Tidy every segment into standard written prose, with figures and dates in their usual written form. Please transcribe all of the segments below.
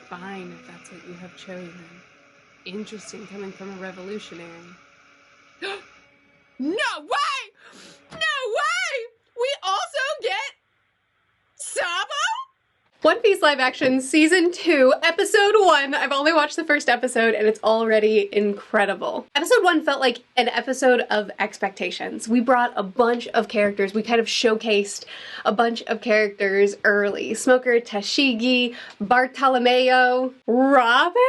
Fine, if that's what you have chosen. Interesting coming from a revolutionary. No way! No way! We also get Sabo? One Piece live action season 2, episode 1. I've only watched the first episode and it's already incredible. Episode 1 felt like an episode of expectations. We brought a bunch of characters. We kind of showcased a bunch of characters early. Smoker, Tashigi, Bartolomeo, Robin?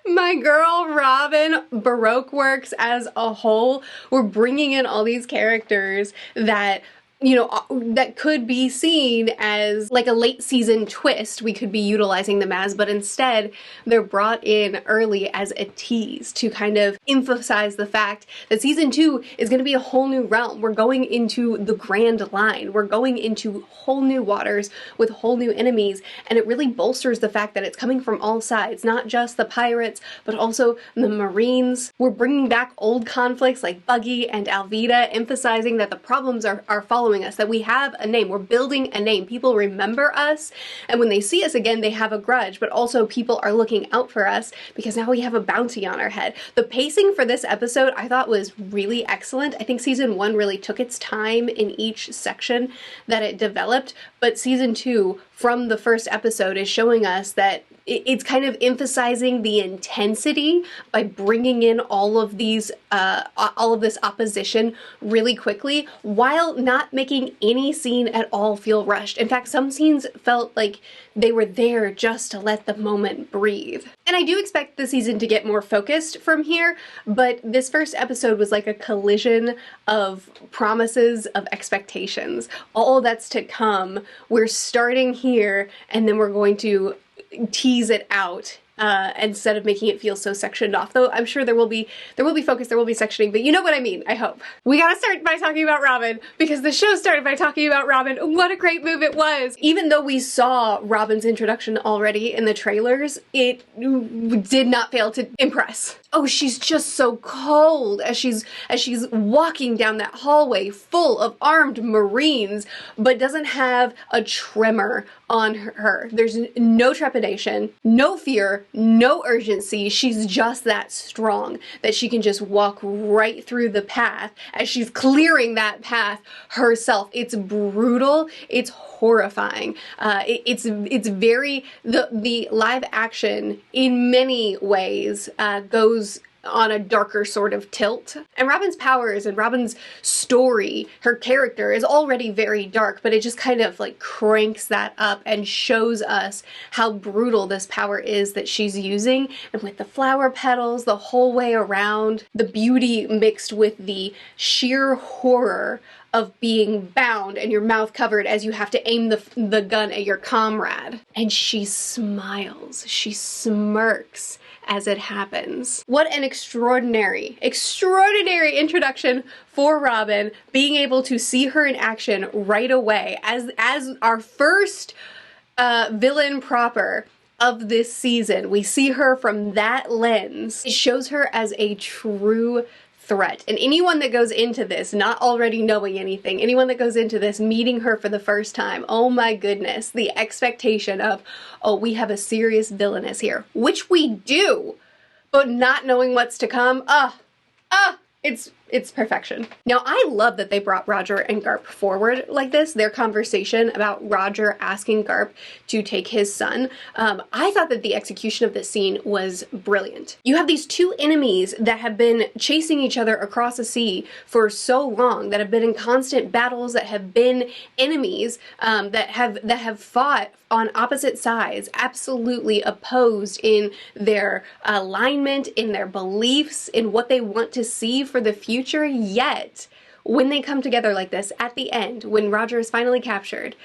My girl Robin. Baroque Works as a whole. We're bringing in all these characters that that could be seen as like a late season twist. We could be utilizing them as, but instead they're brought in early as a tease to kind of emphasize the fact that season 2 is going to be a whole new realm. We're going into the Grand Line. We're going into whole new waters with whole new enemies, and it really bolsters the fact that it's coming from all sides, not just the pirates, but also the Marines. We're bringing back old conflicts like Buggy and Alvida, emphasizing that the problems are following us, that we have a name, we're building a name. People remember us, and when they see us again, they have a grudge, but also people are looking out for us because now we have a bounty on our head. The pacing for this episode I thought was really excellent. I think season 1 really took its time in each section that it developed, but season 2 from the first episode is showing us that it's kind of emphasizing the intensity by bringing in all of this opposition really quickly while not making any scene at all feel rushed. In fact, some scenes felt like they were there just to let the moment breathe. And I do expect the season to get more focused from here, but this first episode was like a collision of promises, of expectations. All that's to come. We're starting here, and then we're going to tease it out instead of making it feel so sectioned off. Though I'm sure there will be focus, there will be sectioning, but you know what I mean, I hope. We gotta start by talking about Robin, because the show started by talking about Robin. What a great move it was! Even though we saw Robin's introduction already in the trailers, it did not fail to impress. Oh, she's just so cold as she's walking down that hallway full of armed Marines, but doesn't have a tremor on her. There's no trepidation, no fear, no urgency. She's just that strong that she can just walk right through the path as she's clearing that path herself. It's brutal. It's horrifying. It's very, the live action in many ways goes on a darker sort of tilt. And Robin's powers and Robin's story, her character is already very dark, but it just kind of like cranks that up and shows us how brutal this power is that she's using. And with the flower petals the whole way around, the beauty mixed with the sheer horror of being bound and your mouth covered as you have to aim the gun at your comrade. And she smiles, she smirks as it happens. What an extraordinary introduction for Robin, being able to see her in action right away as our first villain proper of this season. We see her from that lens. It shows her as a true threat. And anyone that goes into this not already knowing anything, anyone that goes into this meeting her for the first time, oh my goodness, the expectation of, oh, we have a serious villainess here, which we do, but not knowing what's to come, it's perfection. Now, I love that they brought Roger and Garp forward like this. Their conversation about Roger asking Garp to take his son. I thought that the execution of this scene was brilliant. You have these two enemies that have been chasing each other across a sea for so long, that have been in constant battles, that have been enemies, that have fought on opposite sides, absolutely opposed in their alignment, in their beliefs, in what they want to see for the future. Yet, when they come together like this at the end, when Roger is finally captured,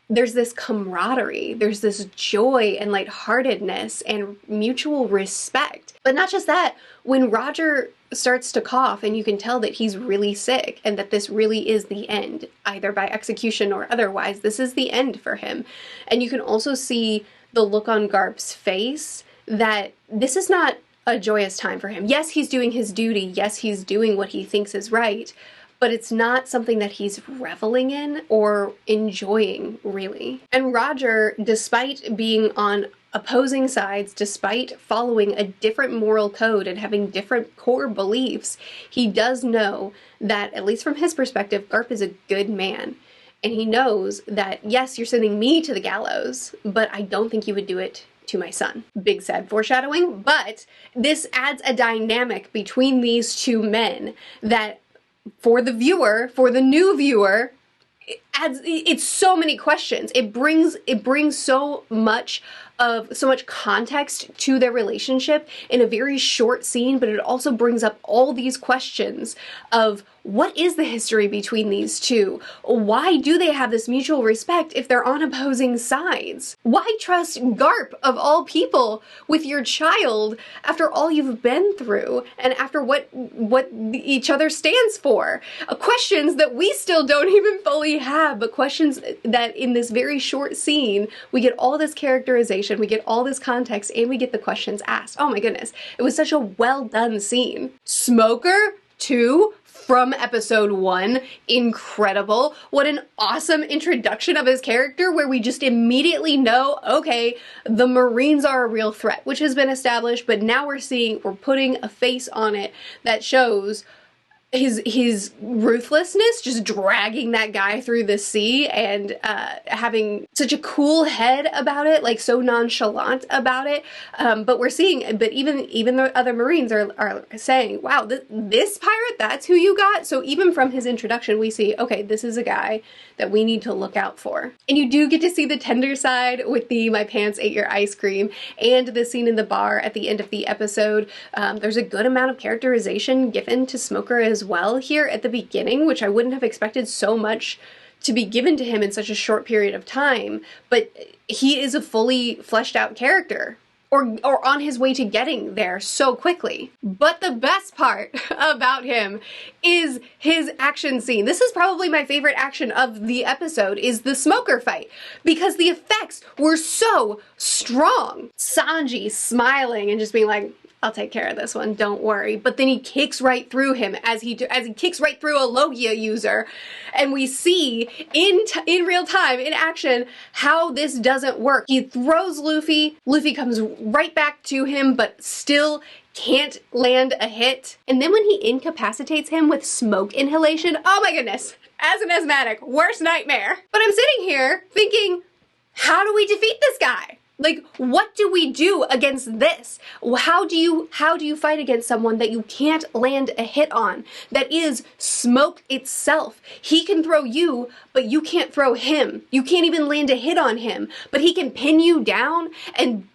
there's this camaraderie, there's this joy and lightheartedness and mutual respect. But not just that, when Roger starts to cough and you can tell that he's really sick and that this really is the end, either by execution or otherwise, this is the end for him. And you can also see the look on Garp's face that this is not a joyous time for him. Yes, he's doing his duty. Yes, he's doing what he thinks is right, but it's not something that he's reveling in or enjoying, really. And Roger, despite being on opposing sides, despite following a different moral code and having different core beliefs, he does know that, at least from his perspective, Garp is a good man. And he knows that, yes, you're sending me to the gallows, but I don't think you would do it to my son. Big sad foreshadowing, but this adds a dynamic between these two men that, for the viewer, for the new viewer, it's so many questions. It brings so much context to their relationship in a very short scene, but it also brings up all these questions of, what is the history between these two? Why do they have this mutual respect if they're on opposing sides? Why trust Garp, of all people, with your child after all you've been through and after what each other stands for? Questions that we still don't even fully have, but questions that in this very short scene, we get all this characterization, we get all this context, and we get the questions asked. Oh my goodness, it was such a well done scene. Smoker, too, from episode 1, incredible. What an awesome introduction of his character, where we just immediately know, okay, the Marines are a real threat, which has been established, but now we're putting a face on it that shows his ruthlessness, just dragging that guy through the sea and having such a cool head about it, like so nonchalant about it. But we're seeing, but even the other Marines are saying, wow, this pirate, that's who you got? So even from his introduction, we see, okay, this is a guy that we need to look out for. And you do get to see the tender side with the "my pants ate your ice cream" and the scene in the bar at the end of the episode. There's a good amount of characterization given to Smoker as well here at the beginning, which I wouldn't have expected so much to be given to him in such a short period of time, but he is a fully fleshed out character. Or on his way to getting there so quickly. But the best part about him is his action scene. This is probably my favorite action of the episode, is the Smoker fight, because the effects were so strong. Sanji smiling and just being like, I'll take care of this one, don't worry. But then he kicks right through him as he kicks right through a Logia user. And we see in real time, in action, how this doesn't work. He throws Luffy. Luffy comes right back to him, but still can't land a hit. And then when he incapacitates him with smoke inhalation, oh my goodness, as an asthmatic, worst nightmare. But I'm sitting here thinking, how do we defeat this guy? Like, what do we do against this? How do you fight against someone that you can't land a hit on? That is smoke itself. He can throw you, but you can't throw him. You can't even land a hit on him, but he can pin you down and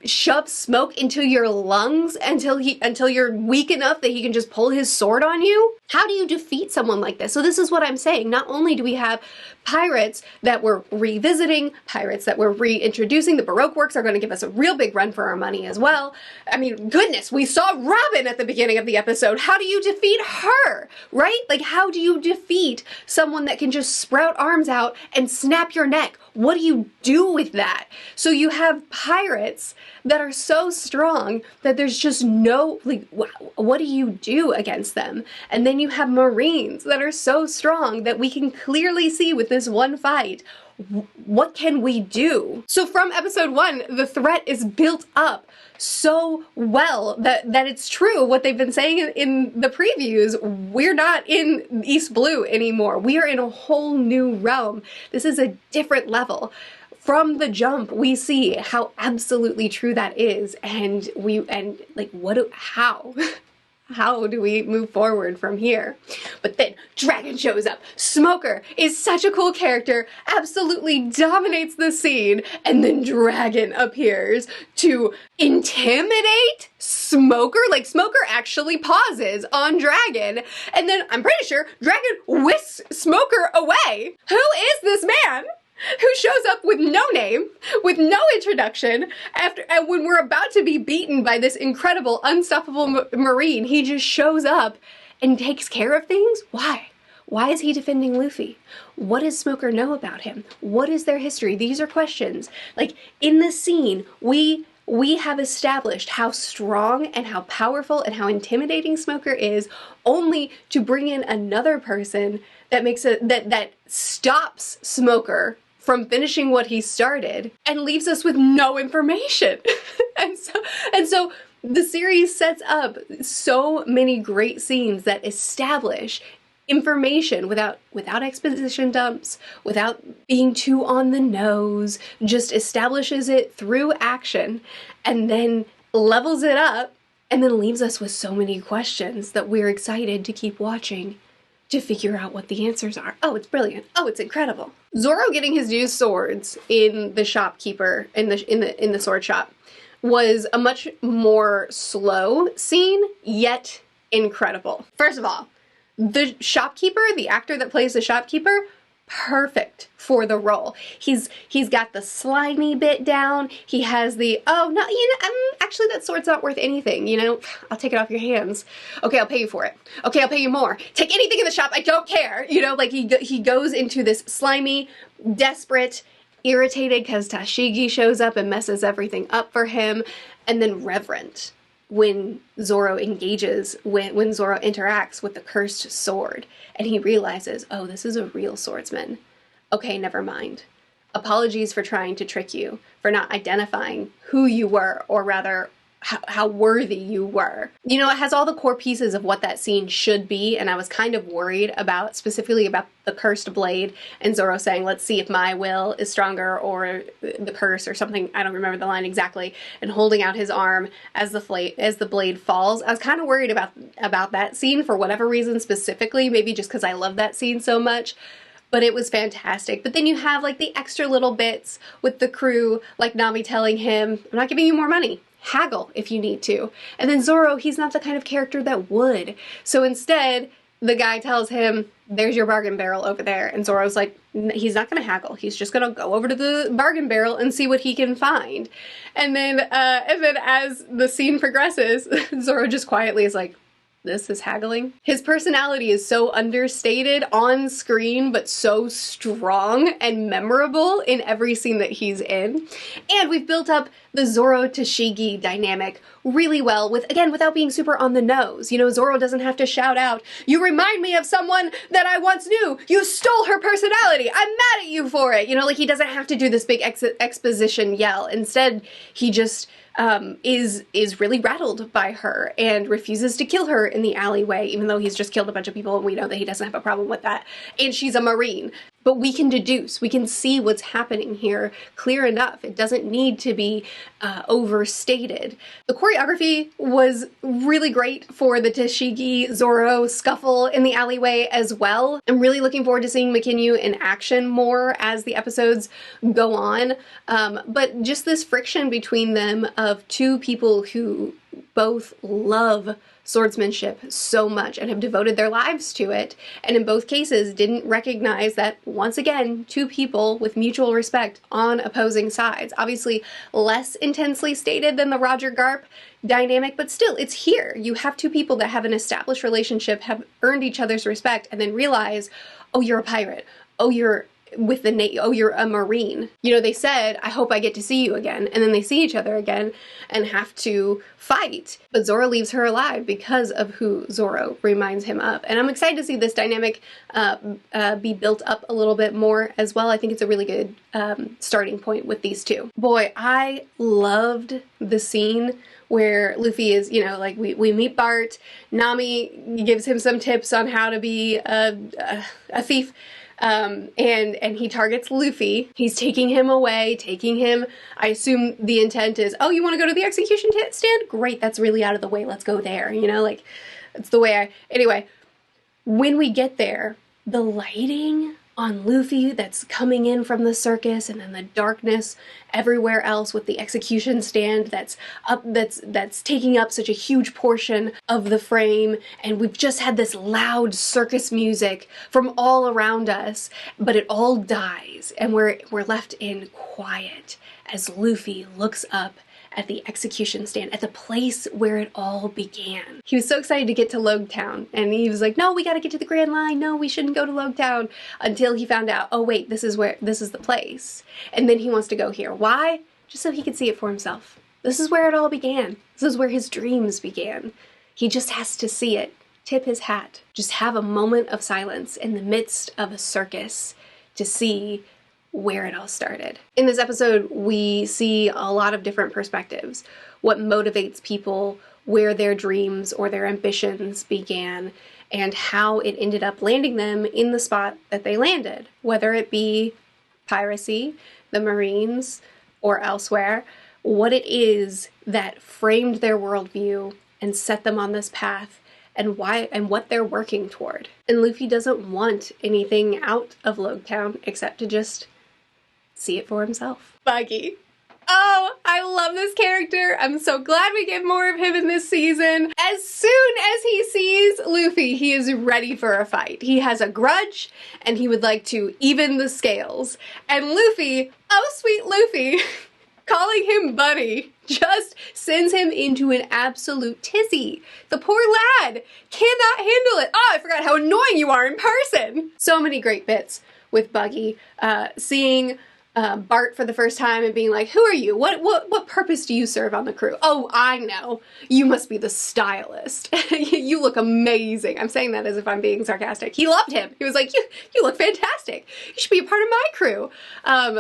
shove smoke into your lungs until you're weak enough that he can just pull his sword on you. How do you defeat someone like this? So this is what I'm saying. Not only do we have pirates that we're revisiting, pirates that we're reintroducing, the Baroque works are going to give us a real big run for our money as well. I mean, goodness, we saw Robin at the beginning of the episode. How do you defeat her, right? Like, how do you defeat someone that can just sprout arms out and snap your neck? What do you do with that? So you have pirates that are so strong that there's just no, like, what do you do against them? And then you have Marines that are so strong that we can clearly see with this one fight, what can we do? So from episode 1, the threat is built up so well that it's true what they've been saying in the previews. We're not in East Blue anymore. We are in a whole new realm. This is a different level. From the jump, we see how absolutely true that is, and how? How do we move forward from here? But then Dragon shows up. Smoker is such a cool character, absolutely dominates the scene, and then Dragon appears to intimidate Smoker. Like, Smoker actually pauses on Dragon, and then I'm pretty sure Dragon whisks Smoker away. Who is this man who shows up with no name, with no introduction, and when we're about to be beaten by this incredible, unstoppable Marine, he just shows up and takes care of things? Why? Why is he defending Luffy? What does Smoker know about him? What is their history? These are questions. Like, in this scene, we have established how strong and how powerful and how intimidating Smoker is, only to bring in another person that makes that stops Smoker from finishing what he started and leaves us with no information. and so the series sets up so many great scenes that establish information without exposition dumps, without being too on the nose, just establishes it through action and then levels it up and then leaves us with so many questions that we're excited to keep watching to figure out what the answers are. Oh, it's brilliant. Oh, it's incredible. Zoro getting his new swords in the shopkeeper, in the sword shop, was a much more slow scene, yet incredible. First of all, the shopkeeper, the actor that plays the shopkeeper, perfect for the role. He's got the slimy bit down. He has the, oh, no, actually that sword's not worth anything, you know? I'll take it off your hands. Okay, I'll pay you for it. Okay, I'll pay you more. Take anything in the shop, I don't care. You know, like he goes into this slimy, desperate, irritated because Tashigi shows up and messes everything up for him, and then reverent when Zoro engages, when Zoro interacts with the cursed sword, and he realizes, oh, this is a real swordsman. Okay, never mind. Apologies for trying to trick you, for not identifying who you were, or rather, how worthy you were. You know, it has all the core pieces of what that scene should be, and I was kind of worried about, specifically about the cursed blade, and Zoro saying, let's see if my will is stronger, or the curse, or something, I don't remember the line exactly, and holding out his arm as the blade falls. I was kind of worried about that scene for whatever reason specifically, maybe just because I love that scene so much. But it was fantastic. But then you have like the extra little bits with the crew, like Nami telling him, I'm not giving you more money. Haggle if you need to. And then Zoro, he's not the kind of character that would. So instead, the guy tells him, there's your bargain barrel over there. And Zoro's like, he's not going to haggle. He's just going to go over to the bargain barrel and see what he can find. And then as the scene progresses, Zoro just quietly is like, this is haggling. His personality is so understated on screen, but so strong and memorable in every scene that he's in. And we've built up the Zoro Tashigi dynamic really well, without being super on the nose. You know, Zoro doesn't have to shout out, you remind me of someone that I once knew. You stole her personality. I'm mad at you for it. You know, like he doesn't have to do this big exposition yell. Instead, he just is really rattled by her and refuses to kill her in the alleyway, even though he's just killed a bunch of people and we know that he doesn't have a problem with that. And she's a Marine. But we can deduce, we can see what's happening here clear enough. It doesn't need to be overstated. The choreography was really great for the Tashigi-Zoro scuffle in the alleyway as well. I'm really looking forward to seeing Makinyu in action more as the episodes go on. But just this friction between them of two people who both love swordsmanship so much and have devoted their lives to it, and in both cases didn't recognize that, once again, two people with mutual respect on opposing sides. Obviously less intensely stated than the Roger Garp dynamic, but still, it's here. You have two people that have an established relationship, have earned each other's respect, and then realize, oh, you're a pirate. Oh, you're with the Navy. Oh, you're a Marine. You know, they said, I hope I get to see you again. And then they see each other again and have to fight. But Zoro leaves her alive because of who Zoro reminds him of. And I'm excited to see this dynamic be built up a little bit more as well. I think it's a really good starting point with these two. Boy, I loved the scene where Luffy is, you know, like we meet Bart, Nami gives him some tips on how to be a thief. And he targets Luffy. He's taking him away, I assume the intent is, oh, you want to go to the execution stand? Great, that's really out of the way, let's go there, you know, like, that's the way anyway, when we get there, the lighting on Luffy that's coming in from the circus, and then the darkness everywhere else with the execution stand that's taking up such a huge portion of the frame, and we've just had this loud circus music from all around us, but it all dies and we're left in quiet as Luffy looks up at the execution stand, at the place where it all began. He was so excited to get to Loguetown, and he was like, no, we gotta get to the Grand Line, no, we shouldn't go to Loguetown, until he found out, oh wait, this is the place. And then he wants to go here. Why? Just so he could see it for himself. This is where it all began. This is where his dreams began. He just has to see it, tip his hat, just have a moment of silence in the midst of a circus to see where it all started. In this episode, we see a lot of different perspectives. What motivates people, where their dreams or their ambitions began, and how it ended up landing them in the spot that they landed, whether it be piracy, the Marines, or elsewhere, what it is that framed their worldview and set them on this path, and why and what they're working toward. And Luffy doesn't want anything out of Loguetown except to just see it for himself. Buggy. Oh, I love this character. I'm so glad we get more of him in this season. As soon as he sees Luffy, he is ready for a fight. He has a grudge, and he would like to even the scales. And Luffy, oh sweet Luffy, calling him buddy, just sends him into an absolute tizzy. The poor lad cannot handle it. Oh, I forgot how annoying you are in person. So many great bits with Buggy. Seeing Bart for the first time and being like, who are you? What purpose do you serve on the crew? Oh, I know. You must be the stylist. You look amazing. I'm saying that as if I'm being sarcastic. He loved him. He was like, you look fantastic. You should be a part of my crew.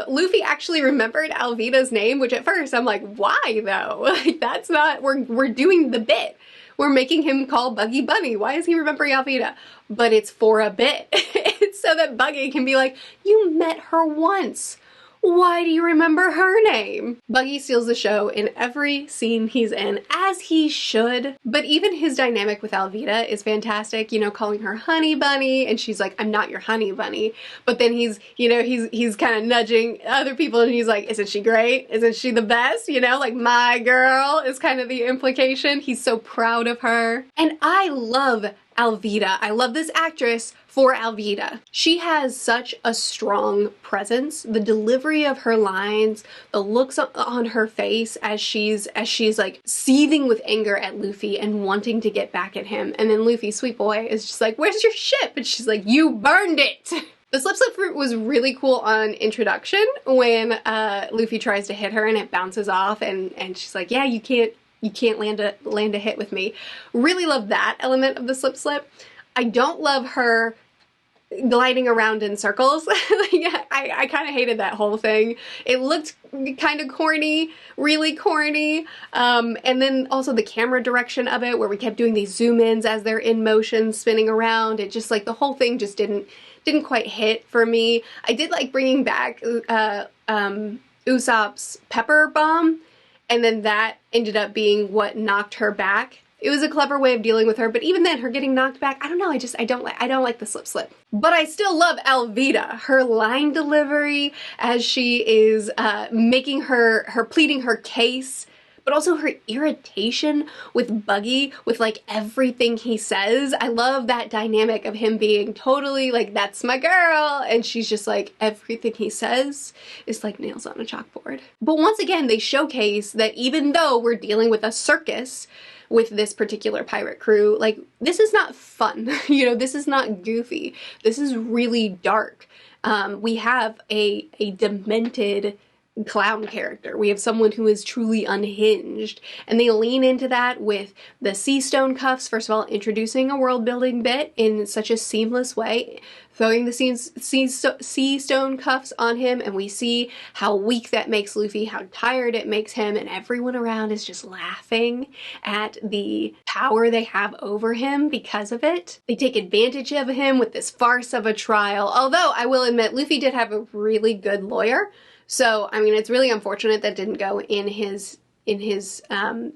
Luffy actually remembered Alvida's name, which at first I'm like, why though? Like, that's not, we're doing the bit. We're making him call Buggy Bunny. Why is he remembering Alvida? But it's for a bit. It's so that Buggy can be like, you met her once. Why do you remember her name? Buggy steals the show in every scene he's in, as he should. But even his dynamic with Alvida is fantastic, you know, calling her honey bunny, and she's like, I'm not your honey bunny. But then he's, you know, he's kind of nudging other people, and he's like, isn't she great? Isn't she the best? You know, like, my girl is kind of the implication. He's so proud of her. And I love Alvida. I love this actress for Alvida. She has such a strong presence. The delivery of her lines, the looks on her face as she's like seething with anger at Luffy and wanting to get back at him. And then Luffy, sweet boy, is just like, where's your ship? And she's like, you burned it. The slip fruit was really cool on introduction when Luffy tries to hit her and it bounces off and she's like, yeah, you can't land a hit with me. Really love that element of the slip. I don't love her gliding around in circles. I kind of hated that whole thing. It looked kind of corny, really corny. And then also the camera direction of it, where we kept doing these zoom ins as they're in motion, spinning around. It just, like, the whole thing just didn't quite hit for me. I did like bringing back Usopp's pepper bomb. And then that ended up being what knocked her back. It was a clever way of dealing with her, but even then, her getting knocked back, I don't know, I don't like the slip. But I still love Alvida. Her line delivery as she is making pleading her case, but also her irritation with Buggy, with like everything he says. I love that dynamic of him being totally like, that's my girl, and she's just like, everything he says is like nails on a chalkboard. But once again, they showcase that even though we're dealing with a circus with this particular pirate crew, like, this is not fun. You know, this is not goofy. This is really dark. We have a demented clown character. We have someone who is truly unhinged, and they lean into that with the sea stone cuffs. First of all, introducing a world building bit in such a seamless way, throwing the sea stone cuffs on him, and we see how weak that makes Luffy, how tired it makes him, and everyone around is just laughing at the power they have over him because of it. They take advantage of him with this farce of a trial, although I will admit Luffy did have a really good lawyer. So, I mean, it's really unfortunate that didn't go in his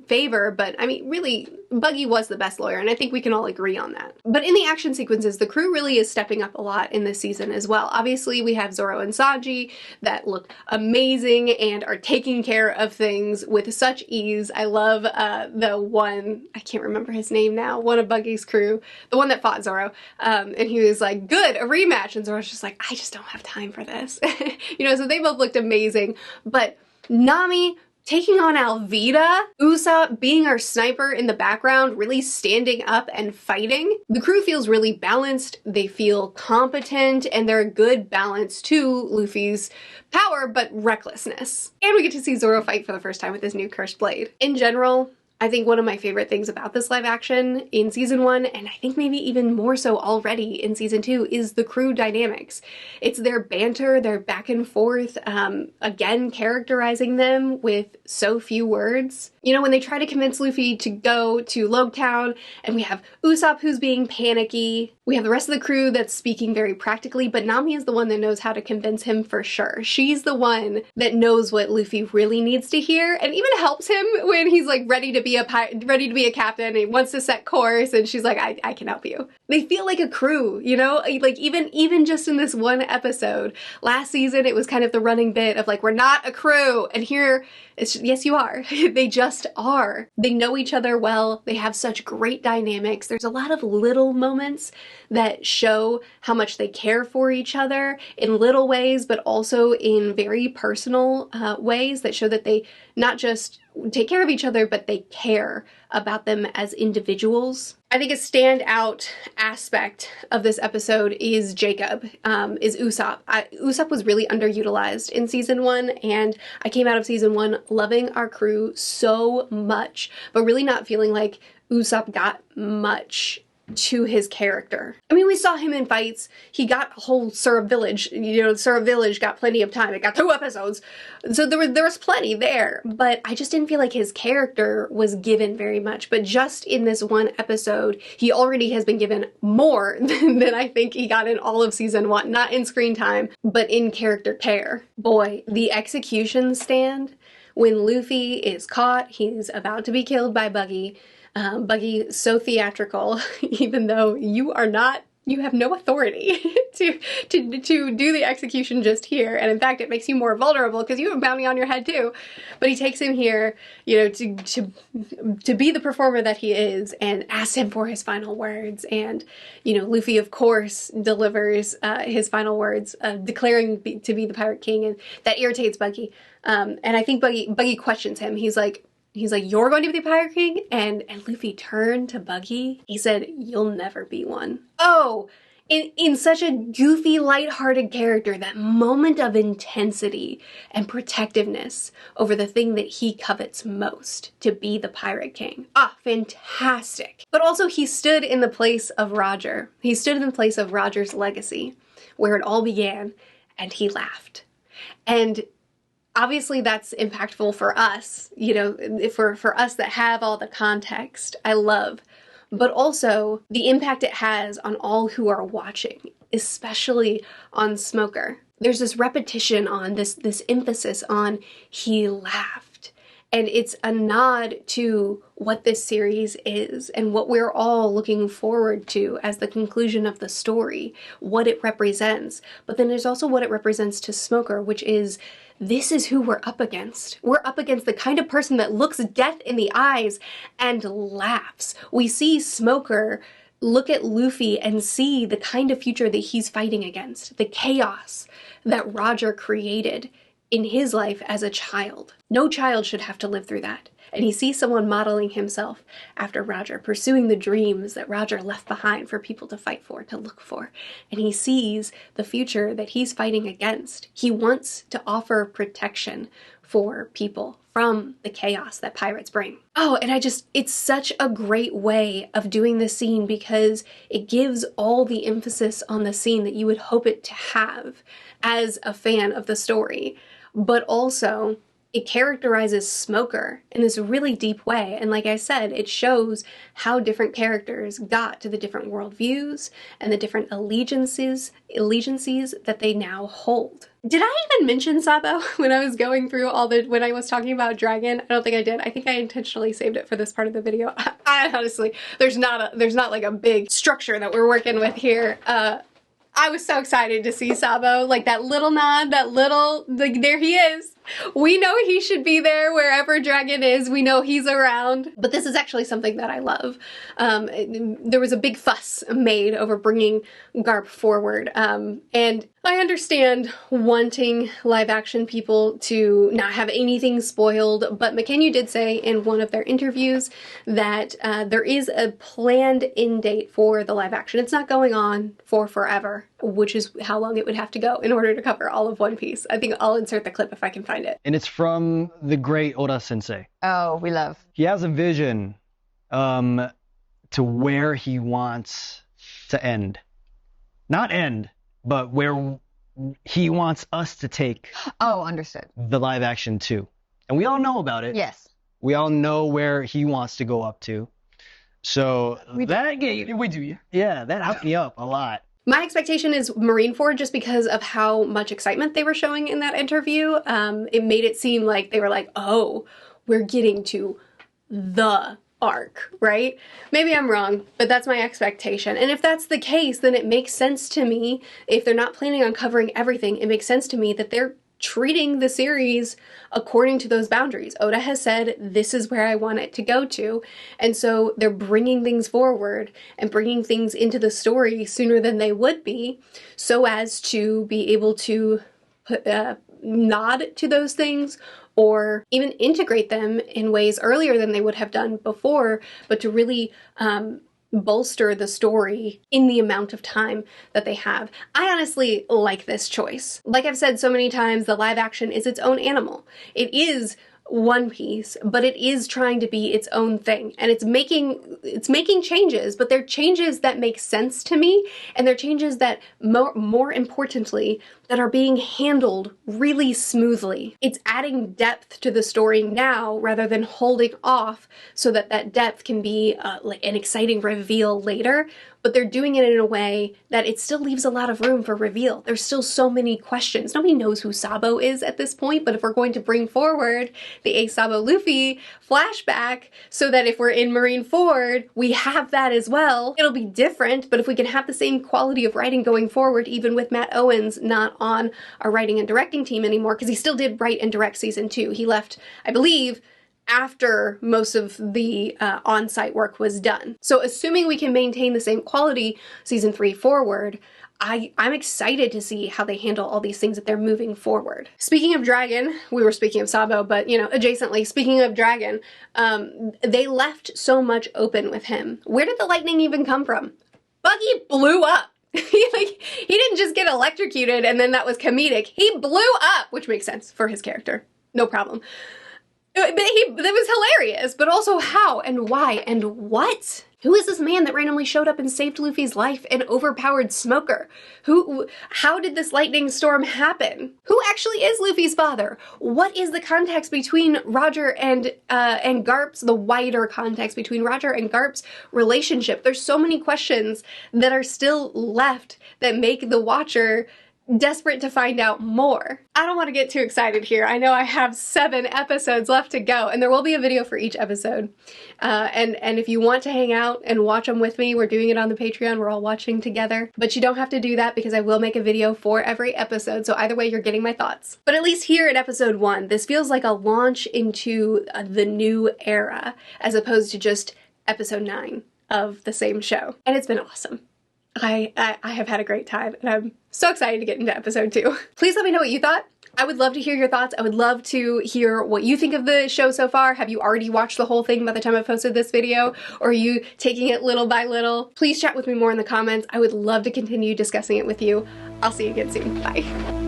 favor, but I mean, really, Buggy was the best lawyer, and I think we can all agree on that. But in the action sequences, the crew really is stepping up a lot in this season as well. Obviously, we have Zoro and Sanji that look amazing and are taking care of things with such ease. I love the one, I can't remember his name now, one of Buggy's crew, the one that fought Zoro, and he was like, good, a rematch, and Zoro's just like, I just don't have time for this. You know, so they both looked amazing, but Nami taking on Alvida, Usopp being our sniper in the background, really standing up and fighting. The crew feels really balanced, they feel competent, and they're a good balance to Luffy's power but recklessness. And we get to see Zoro fight for the first time with his new cursed blade. In general, I think one of my favorite things about this live action in season 1, and I think maybe even more so already in season 2, is the crew dynamics. It's their banter, their back and forth, again, characterizing them with so few words. You know, when they try to convince Luffy to go to Loguetown, and we have Usopp who's being panicky, we have the rest of the crew that's speaking very practically, but Nami is the one that knows how to convince him for sure. She's the one that knows what Luffy really needs to hear, and even helps him when he's like ready to be a captain and he wants to set course, and she's like, I can help you. They feel like a crew, you know? Like even just in this one episode. Last season it was kind of the running bit of like, we're not a crew, and here it's just, yes you are. They just are. They know each other well. They have such great dynamics. There's a lot of little moments that show how much they care for each other in little ways, but also in very personal ways that show that they not just take care of each other, but they care about them as individuals. I think a standout aspect of this episode is Jacob, is Usopp. Usopp was really underutilized in season 1, and I came out of season 1 loving our crew so much, but really not feeling like Usopp got much to his character. I mean, we saw him in fights. He got a whole Syrup Village. You know, Syrup Village got plenty of time. It got 2 episodes. So there was plenty there, but I just didn't feel like his character was given very much. But just in this one episode, he already has been given more than I think he got in all of season 1. Not in screen time, but in character care. Boy, the execution stand, when Luffy is caught, he's about to be killed by Buggy. Buggy, so theatrical, even though you have no authority to do the execution just here. And in fact, it makes you more vulnerable because you have a bounty on your head too. But he takes him here, you know, to be the performer that he is, and asks him for his final words. And, you know, Luffy, of course, delivers his final words, declaring to be the Pirate King, and that irritates Buggy. And I think Buggy questions him. He's like, you're going to be the Pirate King? And Luffy turned to Buggy. He said, you'll never be one. Oh, in such a goofy, lighthearted character, that moment of intensity and protectiveness over the thing that he covets most, to be the Pirate King. Ah, fantastic. But also he stood in the place of Roger. He stood in the place of Roger's legacy, where it all began, and he laughed. And obviously that's impactful for us, you know, for us that have all the context I love, but also the impact it has on all who are watching, especially on Smoker. There's this repetition on this emphasis on he laughed. And it's a nod to what this series is and what we're all looking forward to as the conclusion of the story, what it represents. But then there's also what it represents to Smoker, which is, this is who we're up against. We're up against the kind of person that looks death in the eyes and laughs. We see Smoker look at Luffy and see the kind of future that he's fighting against, the chaos that Roger created in his life as a child. No child should have to live through that. And he sees someone modeling himself after Roger, pursuing the dreams that Roger left behind for people to fight for, to look for. And he sees the future that he's fighting against. He wants to offer protection for people from the chaos that pirates bring. Oh, and it's such a great way of doing this scene, because it gives all the emphasis on the scene that you would hope it to have as a fan of the story. But also, it characterizes Smoker in this really deep way. And like I said, it shows how different characters got to the different worldviews and the different allegiances that they now hold. Did I even mention Sabo when I was going through when I was talking about Dragon? I don't think I did. I think I intentionally saved it for this part of the video. I honestly, there's not like a big structure that we're working with here. I was so excited to see Sabo, like that little nod, there he is. We know he should be there wherever Dragon is. We know he's around. But this is actually something that I love. There was a big fuss made over bringing Garp forward. And I understand wanting live action people to not have anything spoiled, but McKenna did say in one of their interviews that there is a planned end date for the live action. It's not going on for forever. which is how long it would have to go in order to cover all of One Piece. I think I'll insert the clip if I can find it. And it's from the great Oda Sensei. Oh, we love. He has a vision to where he wants to end. Not end, but where he wants us to take Oh, understood. the live action too. And we all know about it. Yes. We all know where he wants to go up to. So that gave, We do, yeah. yeah, that hyped me up a lot. My expectation is Marineford just because of how much excitement they were showing in that interview. It made it seem like they were like, oh, we're getting to the arc, right? Maybe I'm wrong, but that's my expectation. And if that's the case, then it makes sense to me. If they're not planning on covering everything, it makes sense to me that they're treating the series according to those boundaries. Oda has said, this is where I want it to go to. And so they're bringing things forward and bringing things into the story sooner than they would be, so as to be able to put, nod to those things or even integrate them in ways earlier than they would have done before, but to really bolster the story in the amount of time that they have. I honestly like this choice. Like I've said so many times, the live action is its own animal. It is One Piece, but it is trying to be its own thing, and it's making changes, but they're changes that make sense to me, and they're changes that more importantly, that are being handled really smoothly. It's adding depth to the story now rather than holding off so that that depth can be like an exciting reveal later, but they're doing it in a way that it still leaves a lot of room for reveal. There's still so many questions. Nobody knows who Sabo is at this point, but if we're going to bring forward the Ace Sabo Luffy flashback so that if we're in Marineford, we have that as well, it'll be different, but if we can have the same quality of writing going forward, even with Matt Owens not on our writing and directing team anymore, because he still did write and direct season 2. He left, I believe, after most of the on-site work was done. So assuming we can maintain the same quality season 3 forward, I'm excited to see how they handle all these things that they're moving forward. Speaking of Dragon, we were speaking of Sabo, but you know, adjacently, speaking of Dragon, they left so much open with him. Where did the lightning even come from? Buggy blew up. He didn't just get electrocuted and then that was comedic. He blew up, which makes sense for his character. No problem. But that was hilarious, but also how and why and what? Who is this man that randomly showed up and saved Luffy's life and overpowered Smoker? How did this lightning storm happen? Who actually is Luffy's father? What is the context between Roger and Garp's, the wider context between Roger and Garp's relationship? There's so many questions that are still left that make the watcher desperate to find out more. I don't want to get too excited here. I know I have 7 episodes left to go, and there will be a video for each episode. And if you want to hang out and watch them with me, we're doing it on the Patreon. We're all watching together. But you don't have to do that because I will make a video for every episode, so either way, you're getting my thoughts. But at least here in episode 1, this feels like a launch into the new era, as opposed to just episode 9 of the same show. And it's been awesome. I have had a great time, and I'm so excited to get into episode 2. Please let me know what you thought. I would love to hear your thoughts. I would love to hear what you think of the show so far. Have you already watched the whole thing by the time I posted this video? Or are you taking it little by little? Please chat with me more in the comments. I would love to continue discussing it with you. I'll see you again soon. Bye.